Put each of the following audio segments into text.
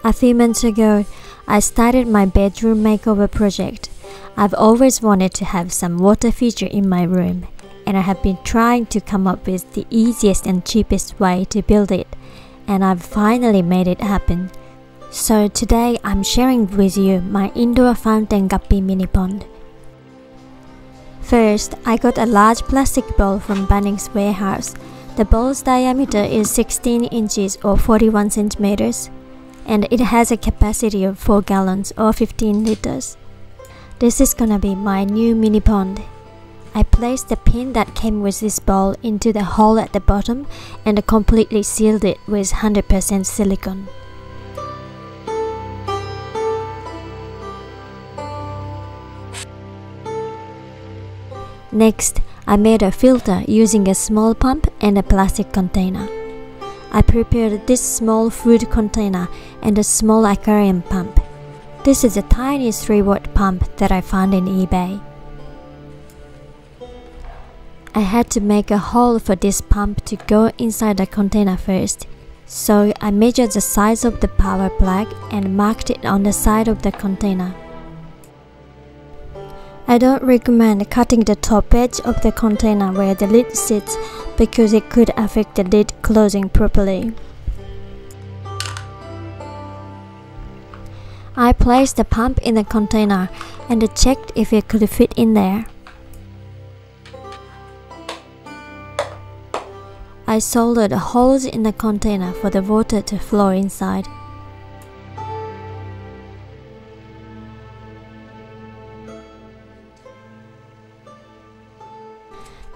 A few months ago, I started my bedroom makeover project. I've always wanted to have some water feature in my room, and I have been trying to come up with the easiest and cheapest way to build it, and I've finally made it happen. So today I'm sharing with you my indoor fountain guppy mini pond. First, I got a large plastic bowl from Bunnings Warehouse. The bowl's diameter is 16 inches or 41 centimeters, and it has a capacity of 4 gallons or 15 liters. This is gonna be my new mini pond. I placed the pin that came with this bowl into the hole at the bottom and completely sealed it with 100% silicone. Next, I made a filter using a small pump and a plastic container. I prepared this small food container and a small aquarium pump. This is a tiny 3-watt pump that I found in eBay. I had to make a hole for this pump to go inside the container first, so I measured the size of the power plug and marked it on the side of the container. I don't recommend cutting the top edge of the container where the lid sits because it could affect the lid closing properly. I placed the pump in the container and checked if it could fit in there. I soldered holes in the container for the water to flow inside.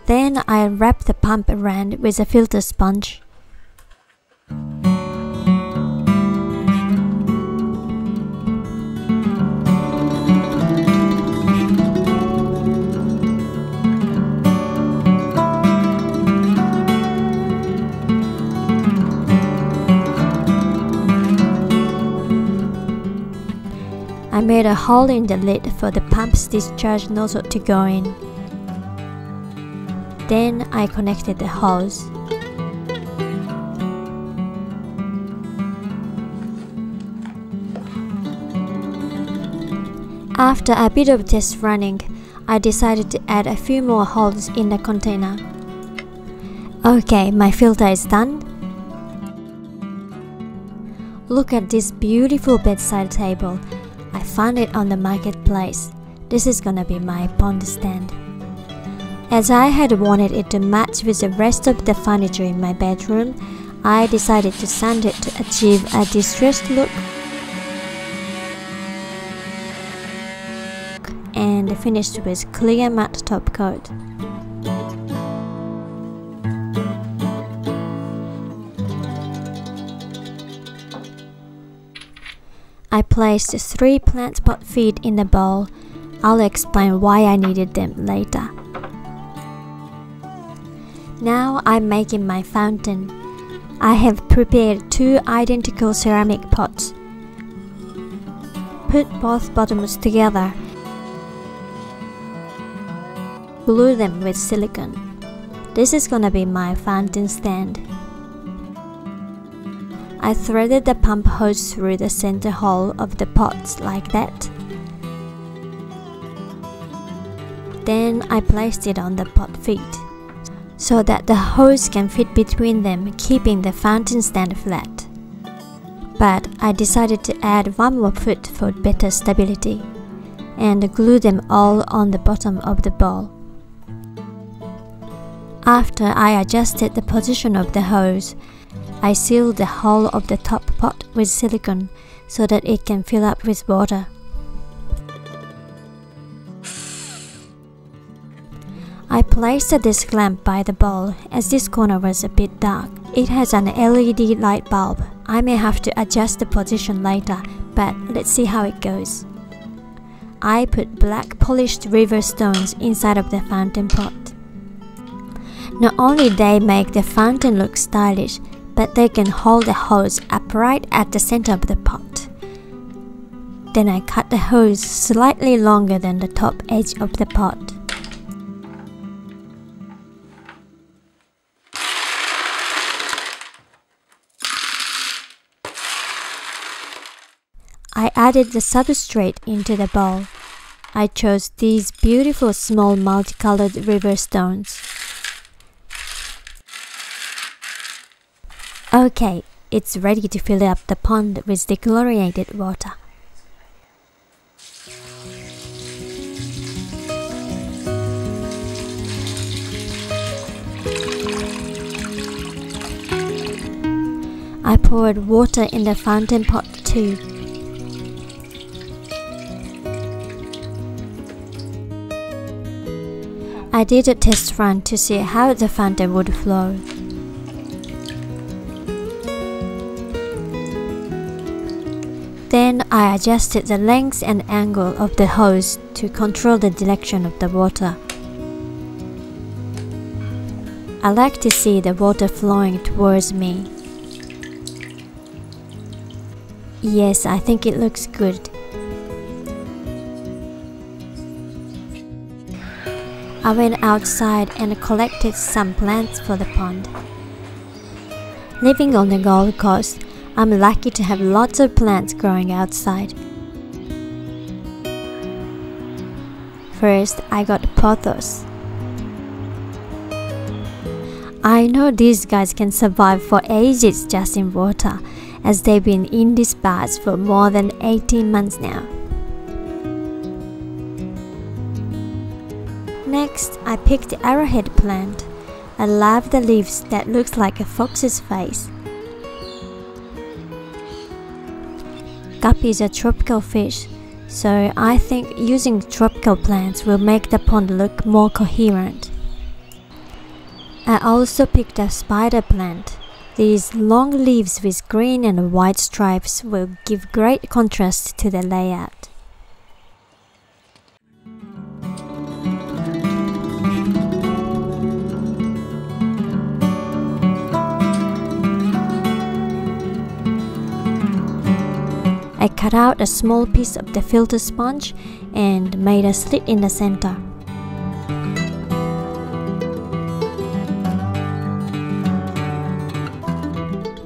Then I wrapped the pump around with a filter sponge. I made a hole in the lid for the pump's discharge nozzle to go in. Then I connected the hose. After a bit of test running, I decided to add a few more holes in the container. Okay, my filter is done. Look at this beautiful bedside table. I found it on the marketplace. This is gonna be my pond stand. As I had wanted it to match with the rest of the furniture in my bedroom, I decided to sand it to achieve a distressed look and finished with clear matte top coat. I placed 3 plant pot feet in the bowl. I'll explain why I needed them later. Now I'm making my fountain. I have prepared 2 identical ceramic pots. Put both bottoms together. Glue them with silicone. This is gonna be my fountain stand. I threaded the pump hose through the center hole of the pots like that. Then I placed it on the pot feet, so that the hose can fit between them, keeping the fountain stand flat. But I decided to add 1 more foot for better stability, and glue them all on the bottom of the bowl. After I adjusted the position of the hose, I sealed the hole of the top pot with silicone so that it can fill up with water. I placed a desk lamp by the bowl as this corner was a bit dark. It has an LED light bulb. I may have to adjust the position later, but let's see how it goes. I put black polished river stones inside of the fountain pot. Not only they make the fountain look stylish, but they can hold the hose upright at the center of the pot. Then I cut the hose slightly longer than the top edge of the pot. added the substrate into the bowl. I chose these beautiful small multicolored river stones. Okay, it's ready to fill up the pond with the chlorinated water. I poured water in the fountain pot too. I did a test run to see how the fountain would flow. Then I adjusted the length and angle of the hose to control the direction of the water. I like to see the water flowing towards me. Yes, I think it looks good. I went outside and collected some plants for the pond. Living on the Gold Coast, I'm lucky to have lots of plants growing outside. First, I got pothos. I know these guys can survive for ages just in water, as they've been in these baths for more than 18 months now. Next, I picked the arrowhead plant. I love the leaves that looks like a fox's face. Guppy is a tropical fish, so I think using tropical plants will make the pond look more coherent. I also picked a spider plant. These long leaves with green and white stripes will give great contrast to the layout. I cut out a small piece of the filter sponge and made a slit in the center.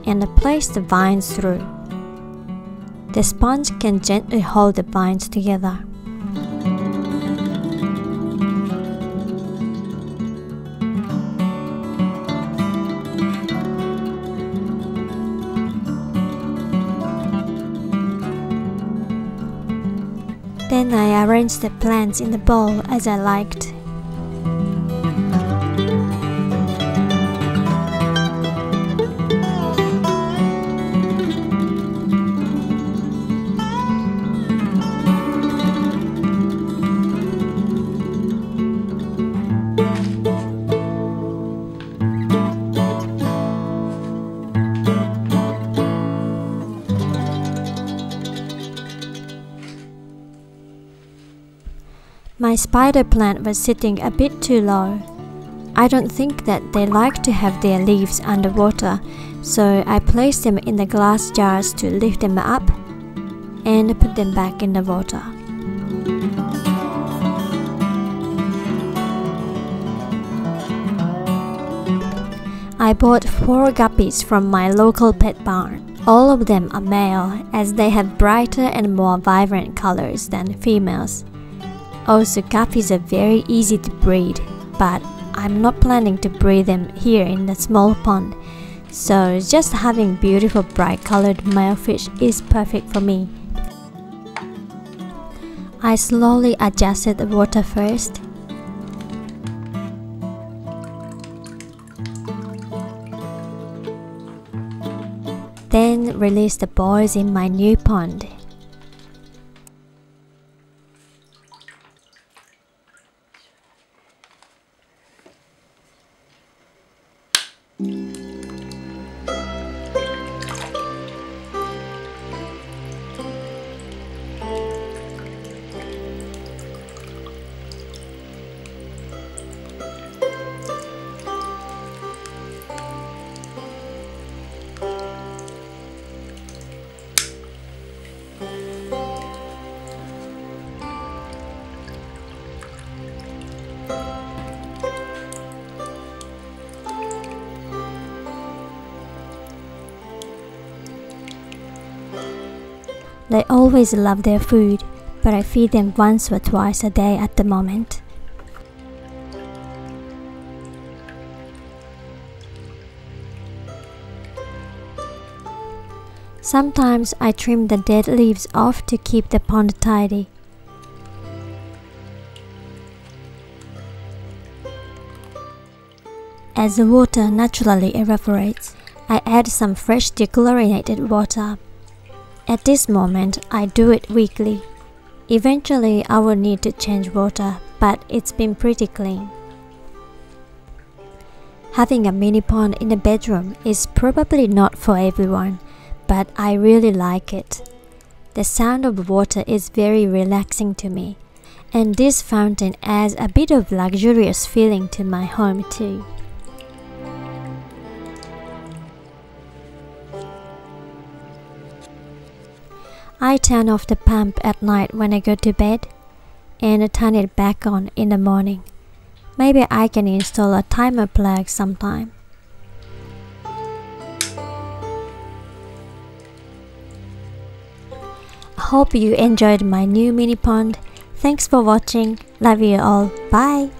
And I placed the vines through. The sponge can gently hold the vines together. Then I arranged the plants in the bowl as I liked. My spider plant was sitting a bit too low. I don't think that they like to have their leaves underwater, so I placed them in the glass jars to lift them up and put them back in the water. I bought 4 guppies from my local pet barn. All of them are male, as they have brighter and more vibrant colors than females. Also, guppies are very easy to breed, but I'm not planning to breed them here in the small pond, so just having beautiful bright colored male fish is perfect for me. I slowly adjusted the water first. Then released the boys in my new pond. They always love their food, but I feed them once or twice a day at the moment. Sometimes I trim the dead leaves off to keep the pond tidy. As the water naturally evaporates, I add some fresh dechlorinated water. At this moment, I do it weekly. Eventually, I will need to change water, but it's been pretty clean. Having a mini pond in the bedroom is probably not for everyone, but I really like it. The sound of water is very relaxing to me, and this fountain adds a bit of luxurious feeling to my home too. I turn off the pump at night when I go to bed and turn it back on in the morning. Maybe I can install a timer plug sometime. I hope you enjoyed my new mini pond. Thanks for watching. Love you all. Bye.